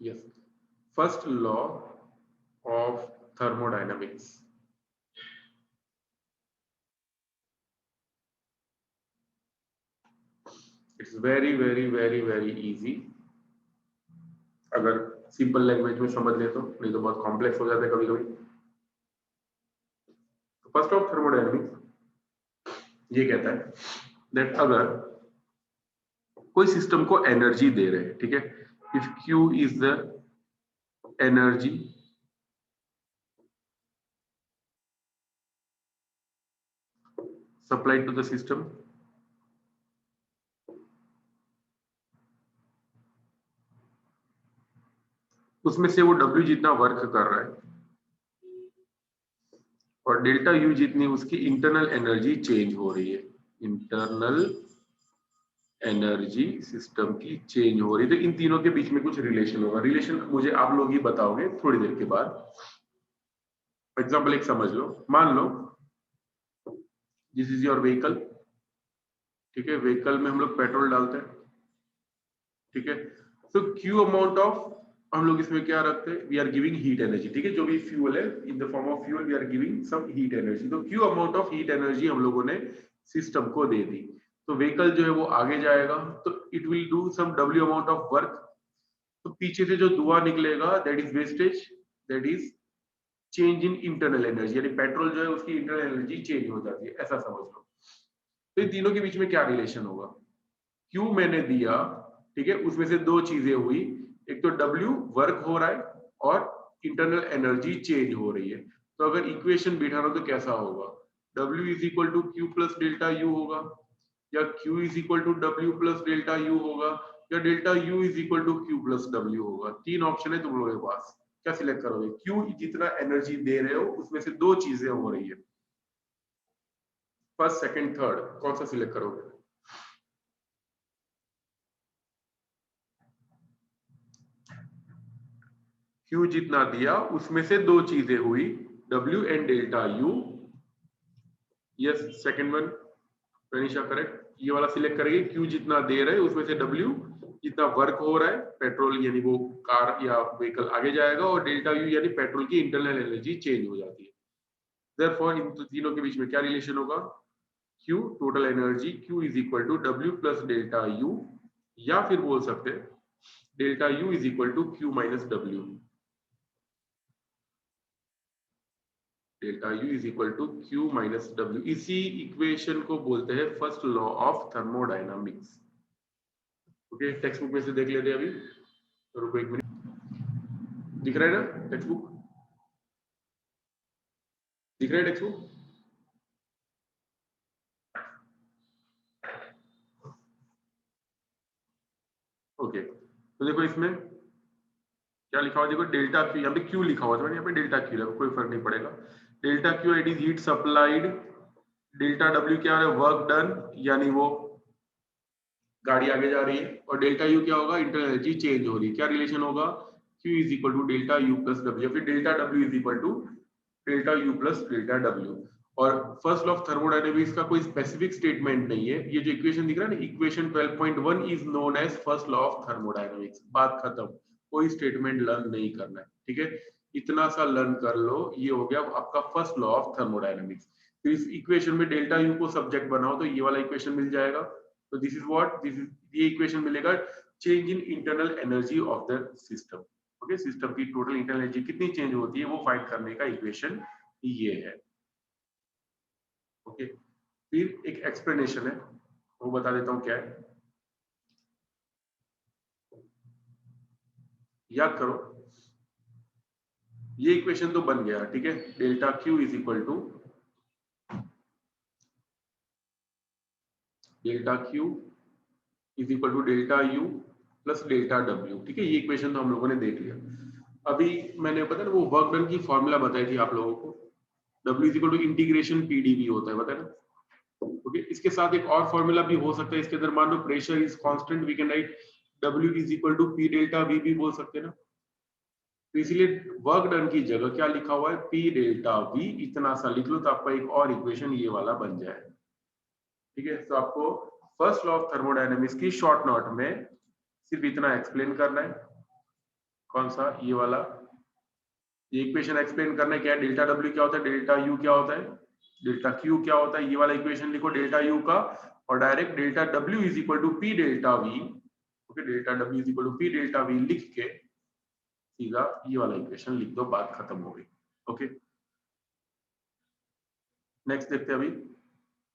Yes, first law of thermodynamics. It's very very very very easy, अगर simple language में समझ ले तो, नहीं तो बहुत कॉम्प्लेक्स हो जाता है कभी कभी। फर्स्ट ऑफ थर्मोडायनामिक्स ये कहता है दैट अगर कोई सिस्टम को एनर्जी दे रहे हैं, ठीक है, if Q is the energy supplied to the system, उसमें से वो W जितना वर्क कर रहा है और डेल्टा U जितनी उसकी इंटरनल एनर्जी चेंज हो रही है, इंटरनल एनर्जी सिस्टम की चेंज हो रही है, तो इन तीनों के बीच में कुछ रिलेशन होगा। रिलेशन मुझे आप लोग ही बताओगे थोड़ी देर के बाद। एग्जाम्पल एक समझ लो, मान लो दिस इज योर व्हीकल, ठीक है, व्हीकल में हम लोग पेट्रोल डालते हैं, ठीक है, तो Q अमाउंट ऑफ हम लोग इसमें क्या रखते हैं, we are giving heat energy, ठीक है, जो भी फ्यूल है in the form of fuel we are giving some heat energy, तो Q amount of heat energy हम लोगों ने सिस्टम को दे दी, तो व्हीकल जो है वो आगे जाएगा, तो it will do some W amount of work, तो पीछे से जो धुआं निकलेगा that is wastage, that is change in internal energy, यानी पेट्रोल जो है उसकी इंटरनल एनर्जी चेंज हो जाती है, ऐसा समझ लो। तो इन तीनों के बीच में क्या रिलेशन होगा, Q मैंने दिया, ठीक है, उसमें से दो चीजें हुई, एक तो W वर्क हो रहा है और इंटरनल एनर्जी चेंज हो रही है, तो अगर इक्वेशन बिठाना तो कैसा होगा, W is equal to Q plus delta U होगा, या Q is equal to W plus delta U होगा, या delta U is equal to Q plus W होगा। तीन ऑप्शन है तुम लोगों के पास, क्या सिलेक्ट करोगे, Q जितना एनर्जी दे रहे हो उसमें से दो चीजें हो रही है, फर्स्ट सेकंड थर्ड, कौन सा सिलेक्ट करोगे? Q जितना दिया उसमें से दो चीजें हुई, W and delta U। Yes, second one Pranisha correct, ये वाला सिलेक्ट करेंगे, Q जितना दे रहे हैं उसमें से W जितना वर्क हो रहा है, पेट्रोल यानी वो कार या व्हीकल आगे जाएगा, और डेल्टा U यानी पेट्रोल की इंटरनल एनर्जी चेंज हो जाती है। देयरफॉर इन तीनों के बीच में क्या रिलेशन होगा, Q total energy Q is equal to W plus delta U, या फिर बोल सकते हैं delta U is equal to Q minus W, delta U is equal to Q minus W। इसी इक्वेशन को बोलते हैं first law of thermodynamics. Okay, text book में से देख लेते हैं अभी, तो रुको एक मिनट, दिख रहा है ना टेक्स्ट बुक, दिख रहा है टेक्स्ट बुक? ओके, तो देखो इसमें क्या लिखा हुआ, देखो डेल्टा Q, यहाँ पे Q लिखा हुआ था, मैंने यहाँ पे डेल्टा Q लिखा, कोई फर्क नहीं पड़ेगा। Delta Q it is heat supplied, delta W क्या है, वर्क डन, यानी वो गाड़ी आगे जा रही है, और डेल्टा U क्या होगा, इंटरनल एनर्जी चेंज हो रही है। क्या रिलेशन होगा, Q is equal to delta U plus W, या फिर delta W is equal to delta U plus delta W। और फर्स्ट लॉ ऑफ थर्मोडायनेमिक्स का कोई स्पेसिफिक स्टेटमेंट नहीं है, ये जो इक्वेशन दिख रहा है ना, equation 12.1 is known as first law of thermodynamics, बात खत्म, कोई स्टेटमेंट लर्न नहीं करना है, ठीक है, इतना सा लर्न कर लो, ये हो गया आपका फर्स्ट लॉ ऑफ थर्मोडायनेमिक्स। तो इस इक्वेशन में डेल्टा U को सब्जेक्ट बनाओ तो ये वाला इक्वेशन मिल जाएगा, तो this is what, this is, ये इक्वेशन मिलेगा, change in internal energy of the system, okay, system की टोटल इंटरनल एनर्जी कितनी चेंज होती है वो फाइंड करने का इक्वेशन ये है। ओके, फिर एक एक्सप्लेनेशन है, वो बता देता हूं क्या है, याद करो, ये इक्वेशन तो बन गया, ठीक है, delta Q is equal to delta Q is equal to delta U plus delta W, ठीक है, ये इक्वेशन तो हम लोगों ने देख लिया। अभी मैंने पता ना वो वर्क डन की फॉर्मूला बताई थी आप लोगों को, W is equal to integration PdV होता है, पता है ना। ओके, इसके साथ एक और फॉर्मूला भी हो सकता है, इसके अंदर मान लो pressure is constant, we can write W is equal to P delta V भी बोल सकते हैं ना, तो इसलिए वर्क डन की जगह क्या लिखा हुआ है, P डेल्टा V, इतना सा लिख लो तो आपका एक और इक्वेशन ये वाला बन जाए, ठीक है। तो आपको फर्स्ट लॉ ऑफ थर्मोडायनेमिक्स की शॉर्ट नोट में सिर्फ इतना एक्सप्लेन करना है, कौन सा, ये वाला, ये इक्वेशन एक्सप्लेन करने क्या है, डेल्टा डब्ल्यू क्या होता है, डेल्टा यू क्या होता है, डेल्टा क्यू क्या होता है, ये वाला इक्वेशन लिखो डेल्टा यू का, और direct delta W is equal to P delta V, okay, delta W is equal to P delta V लिख के सीधा ये वाला इक्वेशन लिख दो, बात खत्म हो गई। ओके, नेक्स्ट देखते हैं अभी।